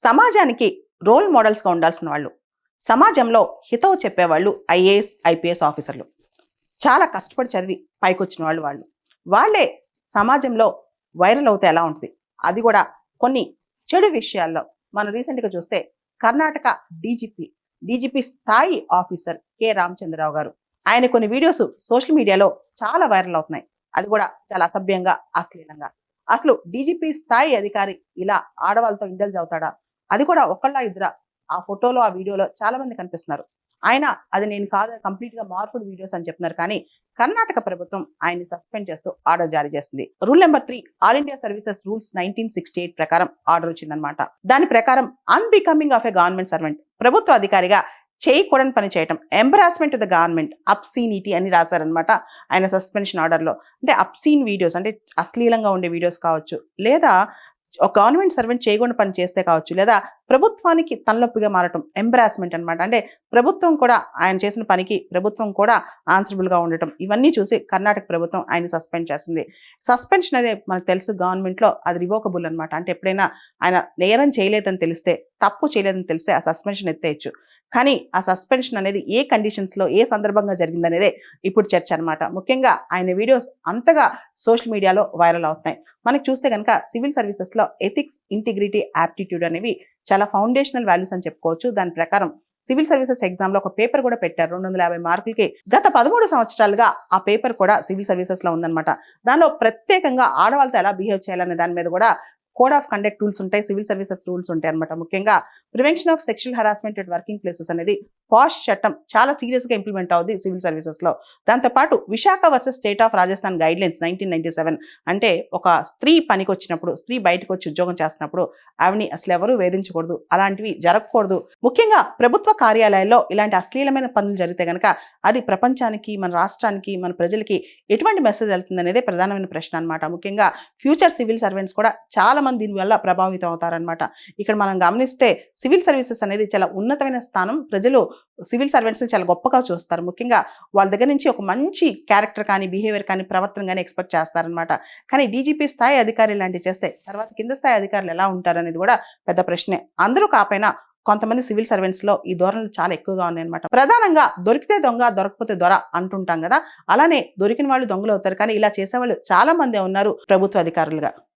సమాజానికి రోల్ మోడల్స్గా ఉండాల్సిన వాళ్ళు, సమాజంలో హితవు చెప్పేవాళ్ళు ఐఏఎస్ ఐపీఎస్ ఆఫీసర్లు. చాలా కష్టపడి చదివి పైకొచ్చిన వాళ్ళే సమాజంలో వైరల్ అవుతే ఎలా ఉంటుంది, అది కూడా కొన్ని చెడు విషయాల్లో. మనం రీసెంట్గా చూస్తే కర్ణాటక డీజీపీ స్థాయి ఆఫీసర్ కె రామచంద్రరావు గారు, ఆయన కొన్ని వీడియోస్ సోషల్ మీడియాలో చాలా వైరల్ అవుతున్నాయి. అది కూడా చాలా అసభ్యంగా, అశ్లీలంగా. అసలు డీజీపీ స్థాయి అధికారి ఇలా ఆడవాళ్ళతో ఇండల్జ్ అవుతాడా? అది కూడా ఒకళ్ళ ఇద్దర? ఆ ఫోటోలో, ఆ వీడియోలో చాలా మంది కనిపిస్తున్నారు. ఆయన అది నేను కాదు, కంప్లీట్ గా మార్పుడ్ వీడియోస్ అని చెప్తున్నారు. కానీ కర్ణాటక ప్రభుత్వం ఆయన్ని సస్పెండ్ చేస్తూ ఆర్డర్ జారీ చేసింది. Rule number 3 all India services rules 1968 ప్రకారం ఆర్డర్ వచ్చిందనమాట. దాని ప్రకారం unbecoming of a government servant, ప్రభుత్వ అధికారిగా చేయకూడని పని చేయటం, ఎంబరాస్మెంట్ టు ద గవర్నమెంట్, అప్సీనిటీ అని రాశారనమాట ఆయన సస్పెన్షన్ ఆర్డర్లో. అంటే అప్సీన్ వీడియోస్ అంటే అశ్లీలంగా ఉండే వీడియోస్ కావచ్చు, లేదా ఒక గవర్నమెంట్ సర్వెంట్ చేయకుండా పని చేస్తే కావచ్చు, లేదా ప్రభుత్వానికి తలనొప్పిగా మారటం, ఎంబరాస్మెంట్ అనమాట. అంటే ప్రభుత్వం కూడా ఆయన చేసిన పనికి ప్రభుత్వం కూడా ఆన్సరబుల్ గా ఉండటం, ఇవన్నీ చూసి కర్ణాటక ప్రభుత్వం ఆయన సస్పెండ్ చేసింది. సస్పెన్షన్ అనేది మనకు తెలుసు, గవర్నమెంట్ లో అది రివోకబుల్ అనమాట. అంటే ఎప్పుడైనా ఆయన నేరం చేయలేదని తెలిస్తే, తప్పు చేయలేదని తెలిస్తే ఆ సస్పెన్షన్ ఎత్తేయచ్చు. కానీ ఆ సస్పెన్షన్ అనేది ఏ కండిషన్స్ లో, ఏ సందర్భంగా జరిగిందనేదే ఇప్పుడు చర్చ అనమాట. ముఖ్యంగా ఆయన వీడియోస్ అంతగా సోషల్ మీడియాలో వైరల్ అవుతున్నాయి. మనకి చూస్తే కనుక సివిల్ సర్వీసెస్ లో ఎథిక్స్, ఇంటిగ్రిటీ, యాప్టిట్యూడ్ అనేవి చాలా ఫౌండేషనల్ వాల్యూస్ అని చెప్పుకోవచ్చు. దాని ప్రకారం సివిల్ సర్వీసెస్ ఎగ్జామ్ లో ఒక పేపర్ కూడా పెట్టారు 250 మార్కులకి. గత 13 సంవత్సరాలుగా ఆ పేపర్ కూడా సివిల్ సర్వీసెస్ లో ఉందన్నమాట. దానిలో ప్రత్యేకంగా ఆడవాళ్ళతో ఎలా బిహేవ్ చేయాలనే దాని మీద కూడా కోడ్ ఆఫ్ కండక్ట్ రూల్స్ ఉంటాయి, సివిల్ సర్వీసెస్ రూల్స్ ఉంటాయి అనమాట. ముఖ్యంగా prevention of sexual harassment at working places అనేది పాష్ చట్టం చాలా సీరియస్ గా ఇంప్లిమెంట్ అవుతుంది సివిల్ సర్వీసెస్ లో. దాంతో పాటు Visakha versus state of Rajasthan guide lines 1997 అంటే ఒక స్త్రీ పనికి వచ్చినప్పుడు, స్త్రీ బయటకు వచ్చి ఉద్యోగం చేస్తున్నప్పుడు ఆవిని అసలు ఎవరు వేధించకూడదు, అలాంటివి జరగకూడదు. ముఖ్యంగా ప్రభుత్వ కార్యాలయాల్లో ఇలాంటి అశ్లీలమైన పనులు జరిగితే గనక అది ప్రపంచానికి, మన రాష్ట్రానికి, మన ప్రజలకి ఎటువంటి మెసేజ్ వెళ్తుంది అనేది ప్రధానమైన ప్రశ్న అనమాట. ముఖ్యంగా ఫ్యూచర్ సివిల్ సర్వెంట్స్ కూడా చాలా మంది దీని వల్ల ప్రభావితం అవుతారనమాట. ఇక్కడ మనం గమనిస్తే సివిల్ సర్వీసెస్ అనేది చాలా ఉన్నతమైన స్థానం. ప్రజలు సివిల్ సర్వెంట్స్ ని చాలా గొప్పగా చూస్తారు. ముఖ్యంగా వాళ్ళ దగ్గర నుంచి ఒక మంచి క్యారెక్టర్ కానీ, బిహేవియర్ కానీ, ప్రవర్తన కానీ ఎక్స్పెక్ట్ చేస్తారనమాట. కానీ డీజీపీ స్థాయి అధికారులు ఇలాంటివి చేస్తే తర్వాత కింద స్థాయి అధికారులు ఎలా ఉంటారు అనేది కూడా పెద్ద ప్రశ్నే. అందరూ కాకపోయినా కొంతమంది సివిల్ సర్వెంట్స్ లో ఈ ధోరణులు చాలా ఎక్కువగా ఉన్నాయన్నమాట. ప్రధానంగా దొరికితే దొంగ, దొరకపోతే దొర అంటుంటాం కదా, అలానే దొరికిన వాళ్ళు దొంగలు అవుతారు. కానీ ఇలా చేసేవాళ్ళు చాలా మంది ఉన్నారు ప్రభుత్వ అధికారులుగా.